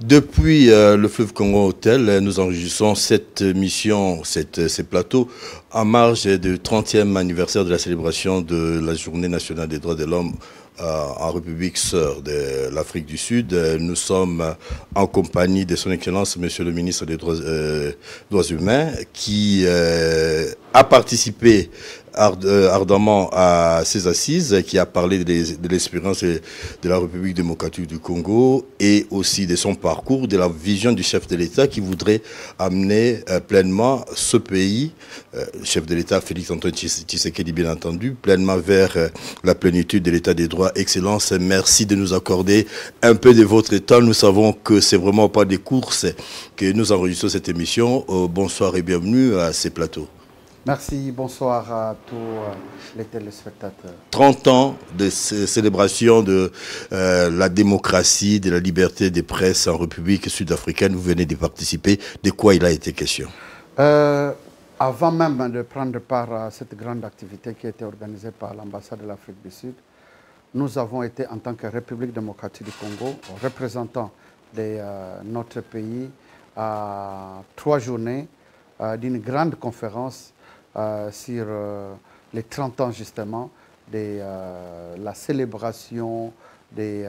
Depuis le fleuve Congo Hotel, nous enregistrons cette mission, ces plateaux, en marge du 30e anniversaire de la célébration de la Journée nationale des droits de l'homme en République sœur de l'Afrique du Sud. Nous sommes en compagnie de son Excellence, Monsieur le ministre des Droits humains, qui a participé ardemment à ces assises, qui a parlé de l'expérience de la République démocratique du Congo et aussi de son parcours, de la vision du chef de l'État qui voudrait amener pleinement ce pays, chef de l'État Félix-Antoine Tshisekedi bien entendu, pleinement vers la plénitude de l'État des droits. Excellence, merci de nous accorder un peu de votre temps. Nous savons que c'est vraiment pas des courses que nous enregistrons cette émission. Bonsoir et bienvenue à ces plateaux. Merci, bonsoir à tous les téléspectateurs. 30 ans de célébration de la démocratie, de la liberté des presses en République sud-africaine. Vous venez de participer. De quoi il a été question? Avant même de prendre part à cette grande activité qui a été organisée par l'ambassade de l'Afrique du Sud, nous avons été, en tant que République démocratique du Congo, représentants de notre pays, à 3 journées d'une grande conférence sur les 30 ans justement de la célébration des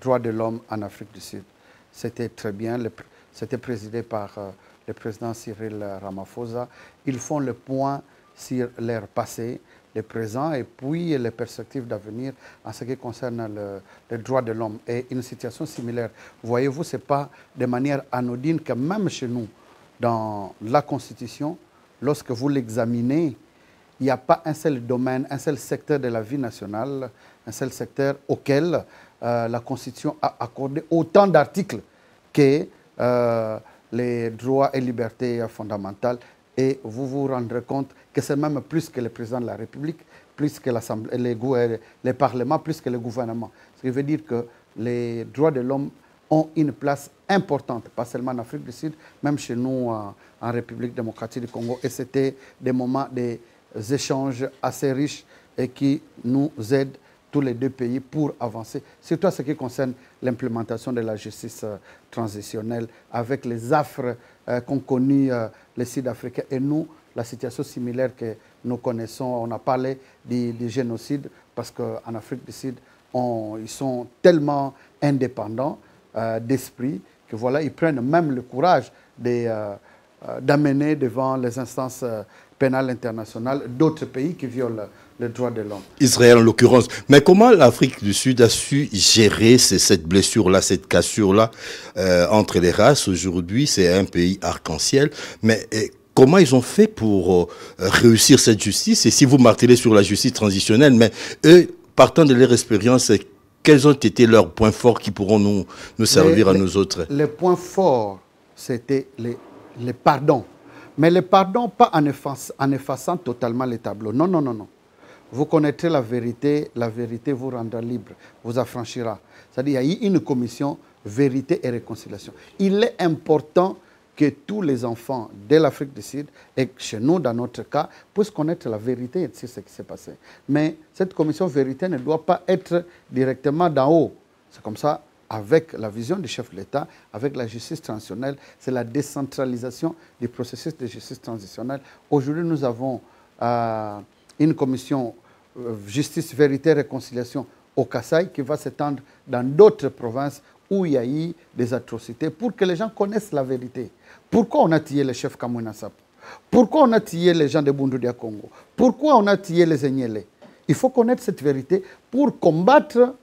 droits de l'homme en Afrique du Sud. C'était très bien, c'était présidé par le président Cyril Ramaphosa. Ils font le point sur leur passé, le présent et puis les perspectives d'avenir en ce qui concerne les droits de l'homme. Et une situation similaire, voyez-vous, ce n'est pas de manière anodine que même chez nous, dans la Constitution, lorsque vous l'examinez, il n'y a pas un seul domaine, un seul secteur de la vie nationale, un seul secteur auquel la Constitution a accordé autant d'articles que les droits et libertés fondamentales. Et vous vous rendrez compte que c'est même plus que le président de la République, plus que l'Assemblée, les parlements, plus que le gouvernement. Ce qui veut dire que les droits de l'homme ont une place importante, pas seulement en Afrique du Sud, même chez nous en République démocratique du Congo. Et c'était des moments, des échanges assez riches et qui nous aident tous les deux pays pour avancer, surtout en ce qui concerne l'implémentation de la justice transitionnelle avec les affres qu'ont connues les Sud-Africains et nous, la situation similaire que nous connaissons. On a parlé du génocide parce qu'en Afrique du Sud, ils sont tellement indépendants d'esprit que voilà, ils prennent même le courage d'amener devant les instances pénales internationales d'autres pays qui violent les droits de l'homme. Israël en l'occurrence. Mais comment l'Afrique du Sud a su gérer cette blessure-là, cette cassure-là entre les races? Aujourd'hui, c'est un pays arc-en-ciel. Mais comment ils ont fait pour réussir cette justice? Et si vous martelez sur la justice transitionnelle, mais eux, partant de leur expérience, quels ont été leurs points forts qui pourront nous servir à nous autres? Les points forts, c'était les pardons. Mais les pardons, pas en effaçant totalement les tableaux. Non, non, non, non. Vous connaîtrez la vérité vous rendra libre, vous affranchira. C'est-à-dire qu'il y a eu une commission vérité et réconciliation. Il est important que tous les enfants de l'Afrique du Sud, et chez nous, dans notre cas, puissent connaître la vérité sur ce qui s'est passé. Mais cette commission vérité ne doit pas être directement d'en haut. C'est comme ça, avec la vision du chef de l'État, avec la justice transitionnelle, c'est la décentralisation du processus de justice transitionnelle. Aujourd'hui, nous avons une commission justice, vérité, réconciliation au Kasaï qui va s'étendre dans d'autres provinces où il y a eu des atrocités pour que les gens connaissent la vérité. Pourquoi on a tué le chef Kamwina Nsapu? Pourquoi on a tué les gens de Bundu-Dia Congo? Pourquoi on a tué les Enyele? Il faut connaître cette vérité pour combattre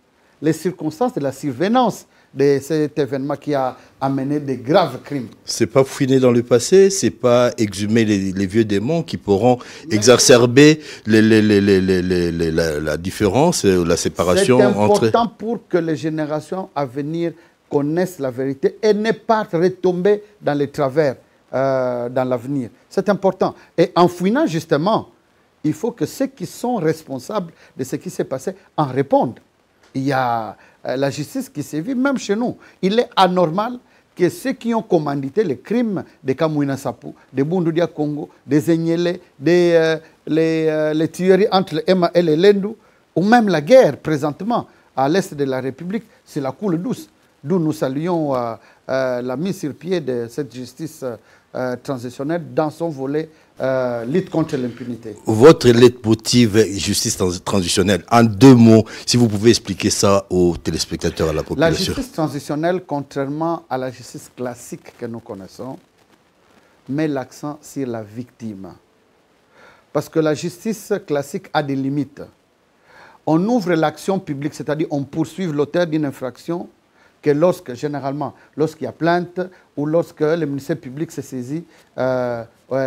les circonstances de la survenance de cet événement qui a amené des graves crimes. C'est pas fouiner dans le passé, c'est pas exhumer les vieux démons qui pourront exacerber la différence, la séparation entre... C'est important pour que les générations à venir connaissent la vérité et ne pas retomber dans les travers dans l'avenir. C'est important. Et en fouinant justement, il faut que ceux qui sont responsables de ce qui s'est passé en répondent. Il y a la justice qui sévit, même chez nous. Il est anormal que ceux qui ont commandité les crimes de Kamwina Nsapu, de Bundu-Dia Congo, des Enyele, les tueries entre le Ema et le Lendu, ou même la guerre présentement à l'est de la République, c'est la coule douce. D'où nous saluons la mise sur pied de cette justice transitionnelle dans son volet lutte contre l'impunité. Votre leitmotiv justice transitionnelle, en 2 mots, si vous pouvez expliquer ça aux téléspectateurs, à la population. La justice transitionnelle, contrairement à la justice classique que nous connaissons, met l'accent sur la victime. Parce que la justice classique a des limites. On ouvre l'action publique, c'est-à-dire on poursuit l'auteur d'une infraction que généralement, lorsqu'il y a plainte ou lorsque le ministère public se saisit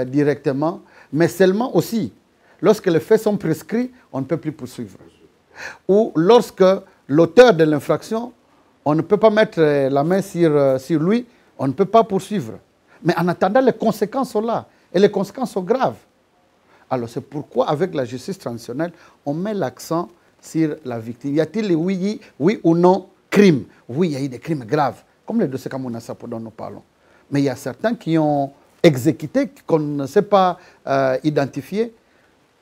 directement, mais seulement aussi lorsque les faits sont prescrits, on ne peut plus poursuivre. Ou lorsque l'auteur de l'infraction, on ne peut pas mettre la main sur lui, on ne peut pas poursuivre. Mais en attendant, les conséquences sont là, et les conséquences sont graves. Alors c'est pourquoi, avec la justice transitionnelle, on met l'accent sur la victime. Y a-t-il oui ou non crimes? Oui, il y a eu des crimes graves, comme le dossier Kamuna Sapo dont nous parlons. Mais il y a certains qui ont exécuté, qu'on ne sait pas identifier.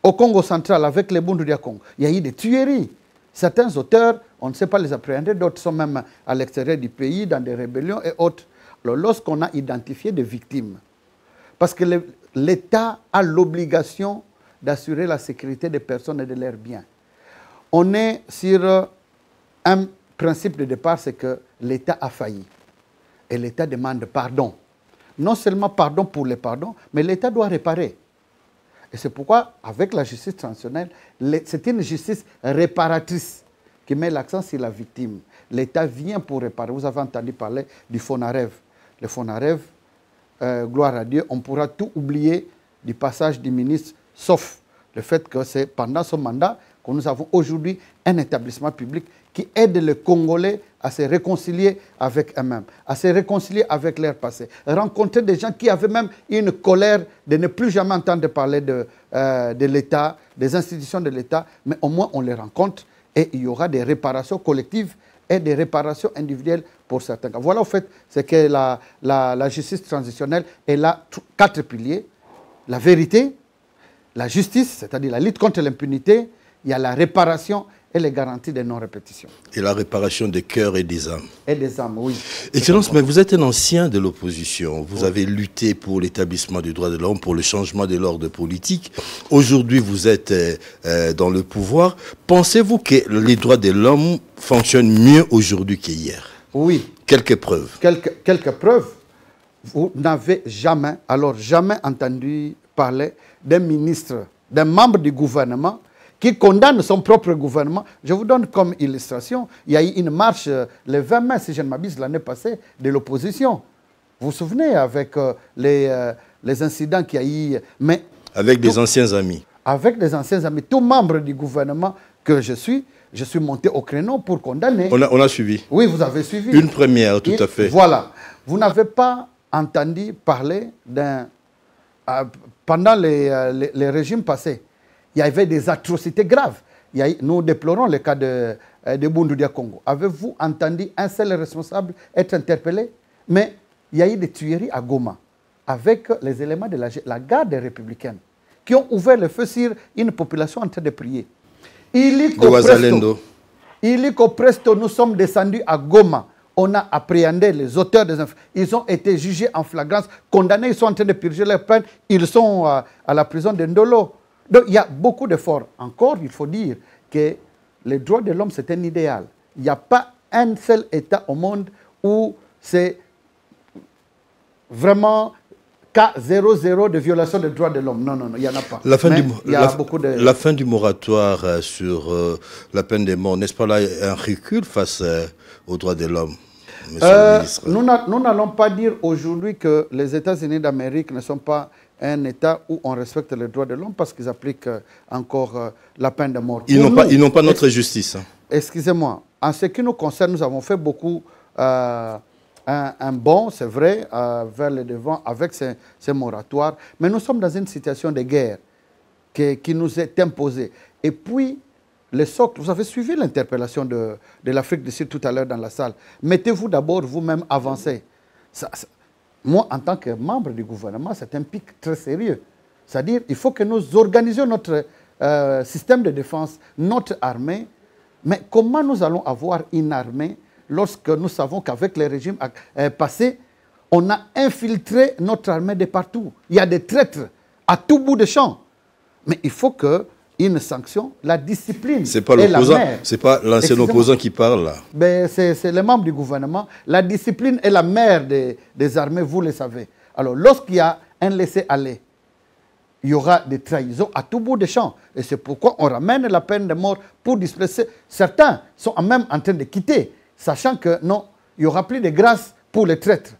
Au Congo central, avec les Bundu du Congo, il y a eu des tueries. Certains auteurs, on ne sait pas les appréhender, d'autres sont même à l'extérieur du pays, dans des rébellions et autres. Alors, lorsqu'on a identifié des victimes, parce que l'État a l'obligation d'assurer la sécurité des personnes et de leurs biens. On est sur un principe de départ, c'est que l'État a failli. Et l'État demande pardon. Non seulement pardon pour les pardons, mais l'État doit réparer. Et c'est pourquoi, avec la justice transitionnelle, c'est une justice réparatrice qui met l'accent sur la victime. L'État vient pour réparer. Vous avez entendu parler du FONAREV. Le FONAREV, gloire à Dieu, on pourra tout oublier du passage du ministre, sauf le fait que c'est pendant son mandat que nous avons aujourd'hui un établissement public qui aide les Congolais à se réconcilier avec eux-mêmes, à se réconcilier avec leur passé. Rencontrer des gens qui avaient même une colère de ne plus jamais entendre parler de l'État, des institutions de l'État, mais au moins on les rencontre et il y aura des réparations collectives et des réparations individuelles pour certains cas. Voilà, au fait, c'est que la justice transitionnelle est là, 4 piliers. La vérité, la justice, c'est-à-dire la lutte contre l'impunité, il y a la réparation et les garanties de non-répétition. Et la réparation des cœurs et des âmes. Et des âmes, oui. Excellence, mais vous êtes un ancien de l'opposition. Vous avez lutté pour l'établissement des droits de l'homme, pour le changement de l'ordre politique. Aujourd'hui, vous êtes dans le pouvoir. Pensez-vous que les droits de l'homme fonctionnent mieux aujourd'hui qu'hier? Oui. Quelques preuves. Quelques preuves. Vous n'avez jamais entendu parler d'un ministre, d'un membre du gouvernement qui condamne son propre gouvernement. Je vous donne comme illustration, il y a eu une marche le 20 mai, si je ne m'abuse, l'année passée, de l'opposition. Vous vous souvenez, avec les incidents qu'il y a eu, mais avec des anciens amis. Avec des anciens amis. Tout membre du gouvernement que je suis monté au créneau pour condamner. On a suivi. Oui, vous avez suivi. Une première, tout à fait. Voilà. Vous n'avez pas entendu parler d'un... pendant les régimes passés, il y avait des atrocités graves. Nous déplorons le cas de Bundu du Congo. Avez-vous entendu un seul responsable être interpellé? Mais il y a eu des tueries à Goma avec les éléments de la garde républicaine qui ont ouvert le feu sur une population en train de prier. Illico presto, nous sommes descendus à Goma. On a appréhendé les auteurs des infractions. Ils ont été jugés en flagrance, condamnés, ils sont en train de purger leur peine. Ils sont à la prison de Ndolo. Donc il y a beaucoup d'efforts. Encore, il faut dire que les droits de l'homme, c'est un idéal. Il n'y a pas un seul État au monde où c'est vraiment cas 0,0 de violation des droits de l'homme. Non, il n'y en a pas. La fin du moratoire sur la peine de mort, n'est-ce pas là un recul face aux droits de l'homme, monsieur le ministre? Nous n'allons pas dire aujourd'hui que les États-Unis d'Amérique ne sont pas un État où on respecte les droits de l'homme parce qu'ils appliquent encore la peine de mort. Ils n'ont pas notre justice. Hein. Excusez-moi. En ce qui nous concerne, nous avons fait beaucoup un bond, c'est vrai, vers le devant avec ces moratoires. Mais nous sommes dans une situation de guerre qui nous est imposée. Et puis, le socle, vous avez suivi l'interpellation de l'Afrique du Sud tout à l'heure dans la salle. Mettez-vous d'abord vous-même avancé. Moi, en tant que membre du gouvernement, c'est un pic très sérieux. C'est-à-dire qu'il faut que nous organisions notre système de défense, notre armée. Mais comment nous allons avoir une armée lorsque nous savons qu'avec les régimes passés, on a infiltré notre armée de partout. Il y a des traîtres à tout bout de champ. Mais il faut qu'une sanction, la discipline. Ce n'est pas l'opposant, ce n'est pas l'ancien opposant qui parle là. C'est les membres du gouvernement. La discipline est la mère des armées, vous le savez. Alors, lorsqu'il y a un laisser-aller, il y aura des trahisons à tout bout de champ. Et c'est pourquoi on ramène la peine de mort pour disperser. Certains sont même en train de quitter, sachant que non, il n'y aura plus de grâce pour les traîtres.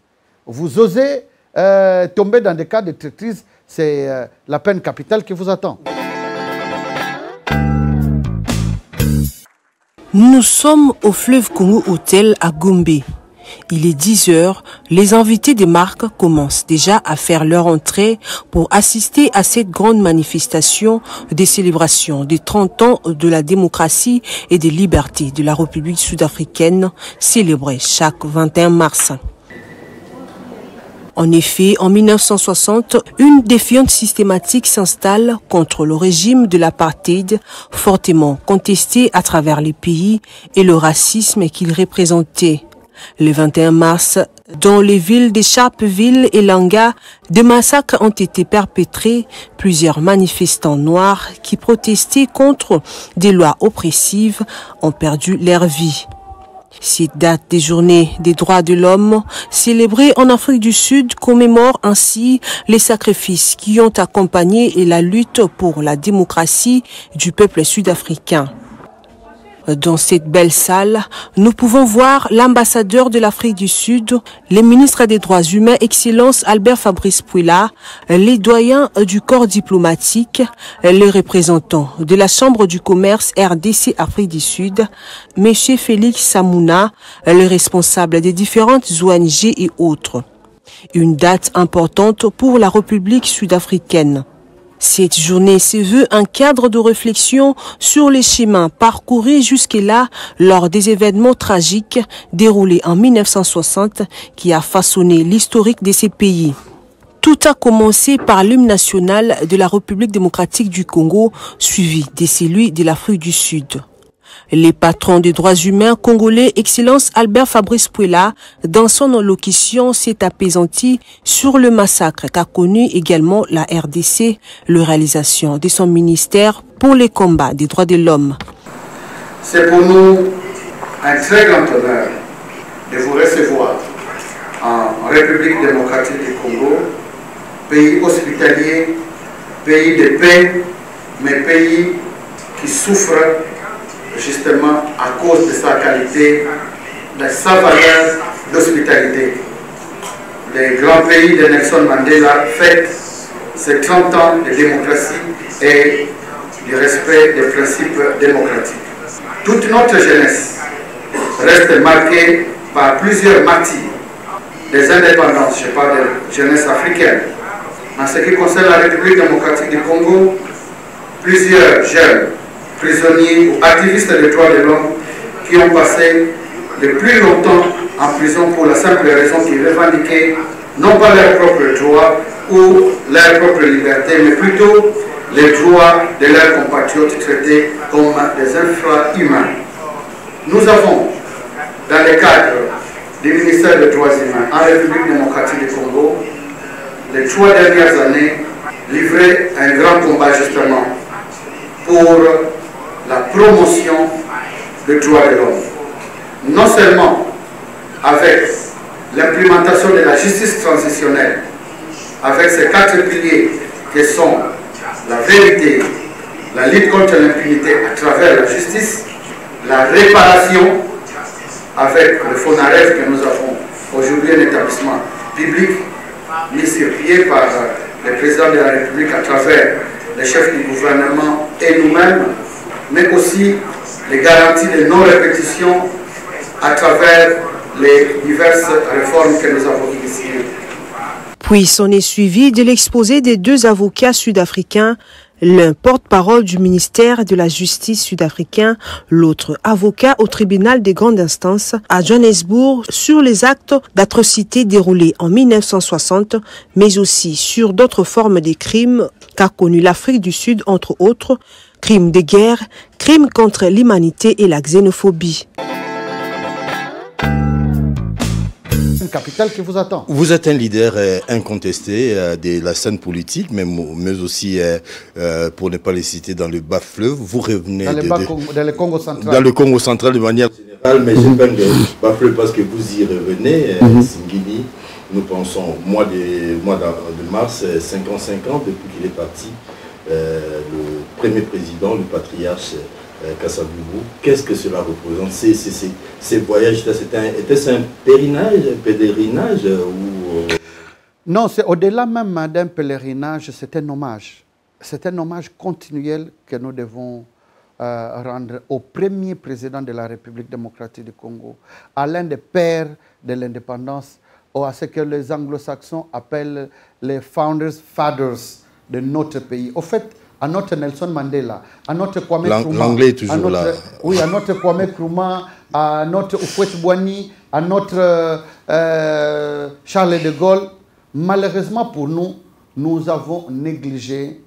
Vous osez tomber dans des cas de traîtrise, c'est la peine capitale qui vous attend. Nous sommes au fleuve Congo Hôtel à Gombe. Il est 10 h, les invités des marques commencent déjà à faire leur entrée pour assister à cette grande manifestation des célébrations des 30 ans de la démocratie et des libertés de la République sud-africaine, célébrée chaque 21 mars. En effet, en 1960, une défiance systématique s'installe contre le régime de l'apartheid, fortement contesté à travers les pays et le racisme qu'il représentait. Le 21 mars, dans les villes de Sharpeville et Langa, des massacres ont été perpétrés. Plusieurs manifestants noirs qui protestaient contre des lois oppressives ont perdu leur vie. Cette date des journées des droits de l'homme, célébrée en Afrique du Sud, commémore ainsi les sacrifices qui ont accompagné la lutte pour la démocratie du peuple sud-africain. Dans cette belle salle, nous pouvons voir l'ambassadeur de l'Afrique du Sud, les ministres des droits humains, Excellence Albert Fabrice Pouila, les doyens du corps diplomatique, les représentants de la Chambre du commerce RDC Afrique du Sud, M. Félix Samouna, les responsables des différentes ONG et autres. Une date importante pour la République sud-africaine. Cette journée se veut un cadre de réflexion sur les chemins parcourus jusque-là lors des événements tragiques déroulés en 1960 qui a façonné l'historique de ces pays. Tout a commencé par l'hymne national de la République démocratique du Congo, suivi de celui de l'Afrique du Sud. Les patrons des droits humains congolais, Excellence Albert Fabrice Pouila, dans son allocution, s'est apaisanti sur le massacre qu'a connu également la RDC, la réalisation de son ministère pour les combats des droits de l'homme. C'est pour nous un très grand honneur de vous recevoir en République démocratique du Congo, pays hospitalier, pays de paix, mais pays qui souffre justement à cause de sa qualité, de sa valeur d'hospitalité. Le grand pays de Nelson Mandela fête ses 30 ans de démocratie et du respect des principes démocratiques. Toute notre jeunesse reste marquée par plusieurs martyrs des indépendances, je parle de jeunesse africaine. En ce qui concerne la République démocratique du Congo, plusieurs jeunes prisonniers ou activistes des droits de l'homme qui ont passé le plus longtemps en prison pour la simple raison qu'ils revendiquaient non pas leurs propres droits ou leur propre liberté, mais plutôt les droits de leurs compatriotes traités comme des infra-humains. Nous avons, dans le cadre du ministère des droits humains en République démocratique du Congo, les 3 dernières années, livré un grand combat justement pour la promotion des droits de l'homme. Non seulement avec l'implémentation de la justice transitionnelle, avec ces 4 piliers qui sont la vérité, la lutte contre l'impunité à travers la justice, la réparation avec le FONAREV que nous avons aujourd'hui un établissement public mis sur pied par le président de la République à travers les chefs du gouvernement et nous-mêmes, mais aussi les garanties de non-répétition à travers les diverses réformes que nous avons initiées. Puis s'en est suivi de l'exposé des 2 avocats sud-africains, l'un porte-parole du ministère de la Justice sud-africain, l'autre avocat au tribunal des grandes instances à Johannesburg sur les actes d'atrocité déroulés en 1960, mais aussi sur d'autres formes de crimes qu'a connu l'Afrique du Sud, entre autres, crimes de guerre, crimes contre l'humanité et la xénophobie. une capitale qui vous attend. Vous êtes un leader incontesté de la scène politique, mais aussi, pour ne pas les citer, dans le bas fleuve. Vous revenez dans le Congo central. Dans le Congo central de manière générale, mais je parle de bas fleuve parce que vous y revenez, Singini. Nous pensons, mois de mars, 55 ans depuis qu'il est parti, le premier président, le patriarche Kasavubu. Qu'est-ce que cela représente? Ces voyages, était-ce un pèlerinage ou... Non, c'est au-delà même d'un pèlerinage, c'est un hommage. C'est un hommage continuel que nous devons rendre au premier président de la République démocratique du Congo, à l'un des pères de l'indépendance, ou à ce que les anglo-saxons appellent les founders fathers de notre pays. Au fait, à notre Nelson Mandela, à notre Kwame Nkrumah, l'anglais est toujours là. Oui, à notre Kwame Nkrumah, à notre Houphouët-Boigny, à notre Charles de Gaulle. Malheureusement pour nous, nous avons négligé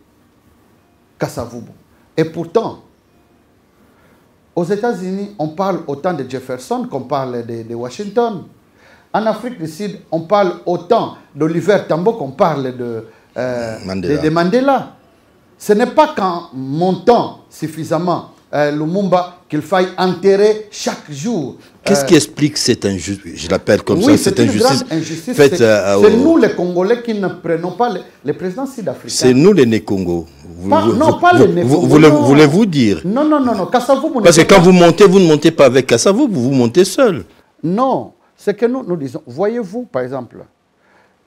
Kasavubu. Et pourtant, aux États-Unis, on parle autant de Jefferson qu'on parle de Washington. En Afrique du Sud, on parle autant d'Oliver Tambo qu'on parle de Mandela. Ce n'est pas qu'en montant suffisamment Lumumba qu'il faille enterrer chaque jour. Qu'est-ce qui explique cette injustice? Je l'appelle comme oui, ça, cette injustice. C'est nous les Congolais qui ne prenons pas les présidents sud-africains. C'est nous les Né-Congo. Non, pas les Né-Congo. Voulez-vous dire? Non. Kasavubu, parce que quand vous montez, vous ne montez pas avec Kasavubu, vous montez seul. Non. Ce que nous disons, voyez-vous, par exemple,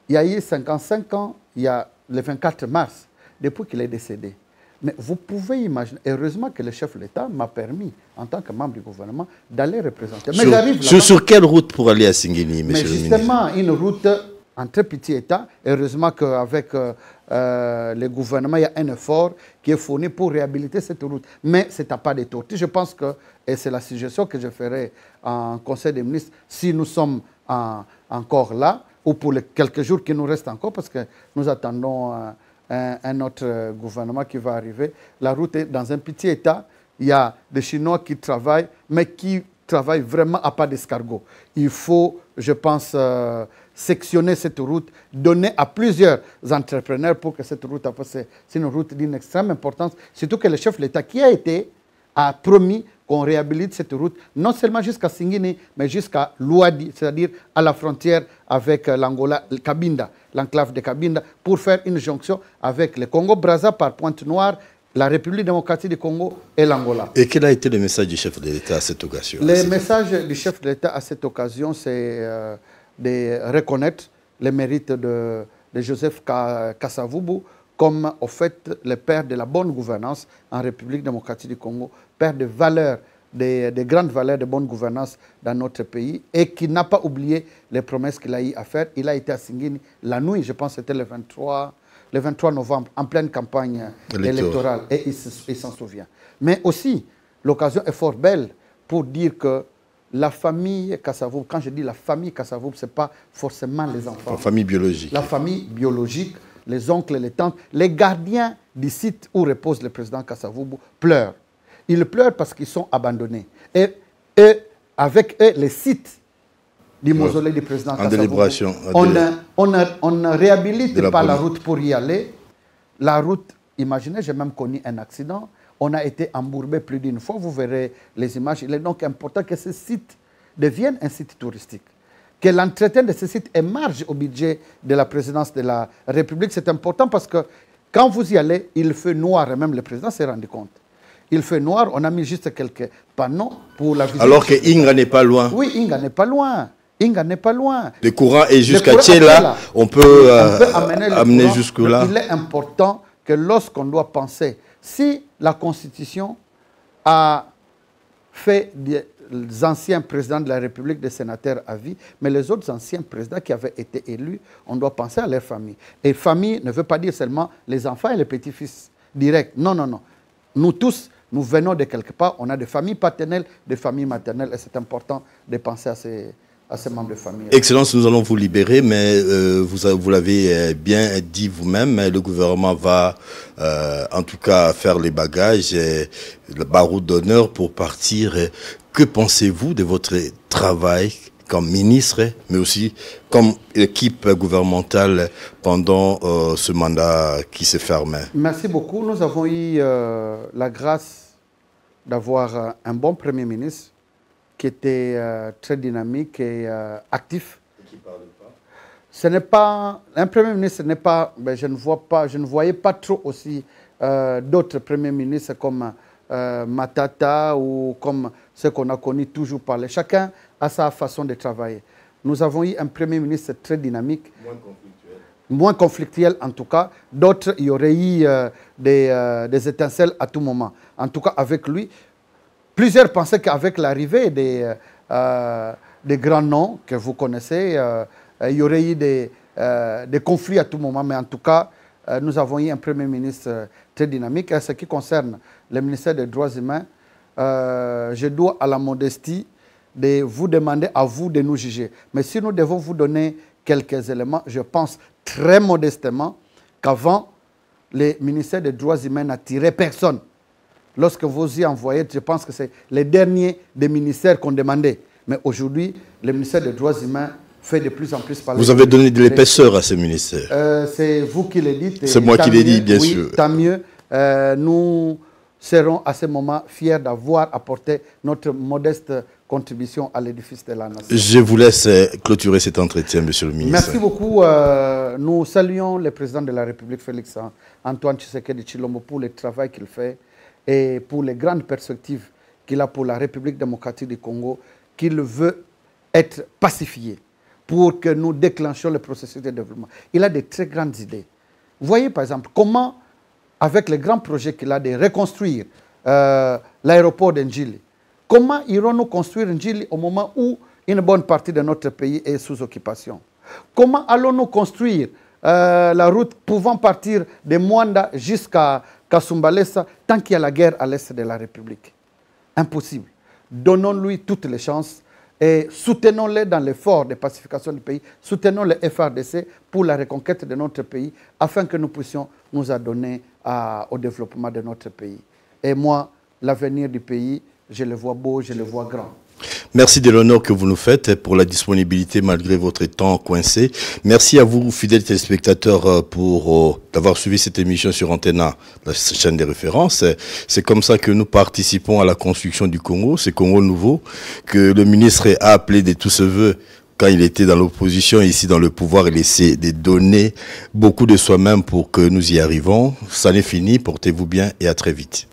il y a eu 55 ans, il y a le 24 mars, depuis qu'il est décédé. Mais vous pouvez imaginer, heureusement que le chef de l'État m'a permis, en tant que membre du gouvernement, d'aller représenter. Mais j'arrive sur quelle route pour aller à Singini, monsieur le ministre? Justement, une route en très petit état. Heureusement qu'avec le gouvernement, il y a un effort qui est fourni pour réhabiliter cette route. Mais c'est à pas de tortue. Je pense que, et c'est la suggestion que je ferai en Conseil des ministres, si nous sommes encore là, ou pour les quelques jours qui nous restent encore, parce que nous attendons un autre gouvernement qui va arriver. La route est dans un petit état. Il y a des Chinois qui travaillent, mais qui travaillent vraiment à pas d'escargot. Il faut, je pense, sectionner cette route, donner à plusieurs entrepreneurs pour que cette route, c'est une route d'une extrême importance, surtout que le chef de l'État qui a promis qu'on réhabilite cette route, non seulement jusqu'à Singini, mais jusqu'à Luadi, c'est-à-dire à la frontière avec l'Angola, Cabinda, l'enclave de Cabinda, pour faire une jonction avec le Congo-Brazza par Pointe-Noire, la République démocratique du Congo et l'Angola. Et quel a été le message du chef de l'État à cette occasion? Le message du chef de l'État à cette occasion, c'est de reconnaître les mérites de Joseph Kasavubu comme, au fait, le père de la bonne gouvernance en République démocratique du Congo, père de valeurs, des grandes valeurs de bonne gouvernance dans notre pays, et qui n'a pas oublié les promesses qu'il a eu à faire. Il a été à Singini la nuit, je pense que c'était le 23 novembre, en pleine campagne électorale, et il s'en souvient. Mais aussi, l'occasion est fort belle pour dire que la famille Kasavubu, quand je dis la famille Kasavubu, ce n'est pas forcément les enfants. La famille biologique. La famille biologique, les oncles, les tantes, les gardiens du site où repose le président Kasavubu pleurent. Ils pleurent parce qu'ils sont abandonnés. Et avec eux, les sites du mausolée du président Kasavubu, délibération. On ne réhabilite pas la route pour y aller. La route, imaginez, j'ai même connu un accident. On a été embourbé plus d'une fois. Vous verrez les images. Il est donc important que ce site devienne un site touristique. Que l'entretien de ce site émarge au budget de la présidence de la République. C'est important parce que quand vous y allez, il fait noir. Et même le président s'est rendu compte. Il fait noir. On a mis juste quelques panneaux pour la visite. Alors que Inga n'est pas loin. Oui, Inga n'est pas loin. Inga n'est pas loin. Le courant est jusqu'à Tchéla. On peut amener jusque-là. Il est important que lorsqu'on doit penser, si la Constitution a fait des anciens présidents de la République des sénateurs à vie, mais les autres anciens présidents qui avaient été élus, on doit penser à leur famille. Et famille ne veut pas dire seulement les enfants et les petits-fils directs. Non, non, non. Nous tous, nous venons de quelque part, on a des familles paternelles, des familles maternelles, et c'est important de penser à ces membres de famille. Excellence, nous allons vous libérer, mais vous l'avez bien dit vous-même, le gouvernement va en tout cas faire les bagages, le barreau d'honneur pour partir. Que pensez-vous de votre travail comme ministre, mais aussi comme équipe gouvernementale pendant ce mandat qui s'est fermé? Merci beaucoup. Nous avons eu la grâce d'avoir un bon Premier ministre qui était très dynamique et actif. Et qui parle pas. Ce n'est pas un Premier ministre, n'est pas, ben, je ne voyais pas trop aussi d'autres Premiers ministres comme Matata ou comme ceux qu'on a connus toujours parler. Chacun a sa façon de travailler. Nous avons eu un Premier ministre très dynamique, moins conflictuel en tout cas. D'autres, il y aurait eu des étincelles à tout moment. En tout cas, avec lui, plusieurs pensaient qu'avec l'arrivée des grands noms que vous connaissez, il y aurait eu des conflits à tout moment. Mais en tout cas, nous avons eu un Premier ministre très dynamique. En ce qui concerne le ministère des Droits humains, je dois à la modestie de vous demander à vous de nous juger. Mais si nous devons vous donner quelques éléments, je pense très modestement qu'avant, le ministère des Droits humains n'attirait personne. Lorsque vous y envoyez, je pense que c'est les derniers des ministères qu'on demandait. Mais aujourd'hui, le ministère des Droits humains fait de plus en plus parler. Vous avez donné de l'épaisseur à ce ministère. C'est vous qui le dites. C'est moi qui l'ai dit, bien sûr. Tant mieux. Nous serons à ce moment fiers d'avoir apporté notre modeste contribution à l'édifice de la nation. Je vous laisse clôturer cet entretien, monsieur le ministre. Merci beaucoup. Nous saluons le président de la République, Félix Antoine Tshisekedi Tshilombo, pour le travail qu'il fait et pour les grandes perspectives qu'il a pour la République démocratique du Congo, qu'il veut être pacifié pour que nous déclenchions le processus de développement. Il a de très grandes idées. Vous voyez par exemple comment, avec les grands projets qu'il a de reconstruire l'aéroport d'Ndjili, comment irons-nous construire Ndjili au moment où une bonne partie de notre pays est sous occupation? Comment allons-nous construire la route pouvant partir de Mwanda jusqu'à Kasumbalesa tant qu'il y a la guerre à l'est de la République? Impossible. Donnons-lui toutes les chances et soutenons-les dans l'effort de pacification du pays. Soutenons le FRDC pour la reconquête de notre pays afin que nous puissions nous adonner au développement de notre pays. Et moi, l'avenir du pays, je le vois beau, je le vois grand. Merci de l'honneur que vous nous faites pour la disponibilité malgré votre temps coincé. Merci à vous, fidèles téléspectateurs, pour d'avoir suivi cette émission sur Antena, la chaîne des références. C'est comme ça que nous participons à la construction du Congo, ce Congo nouveau, que le ministre a appelé de tous ses voeux quand il était dans l'opposition, ici dans le pouvoir. Il essaie de donner beaucoup de soi-même pour que nous y arrivons. Ça n'est fini, portez-vous bien et à très vite.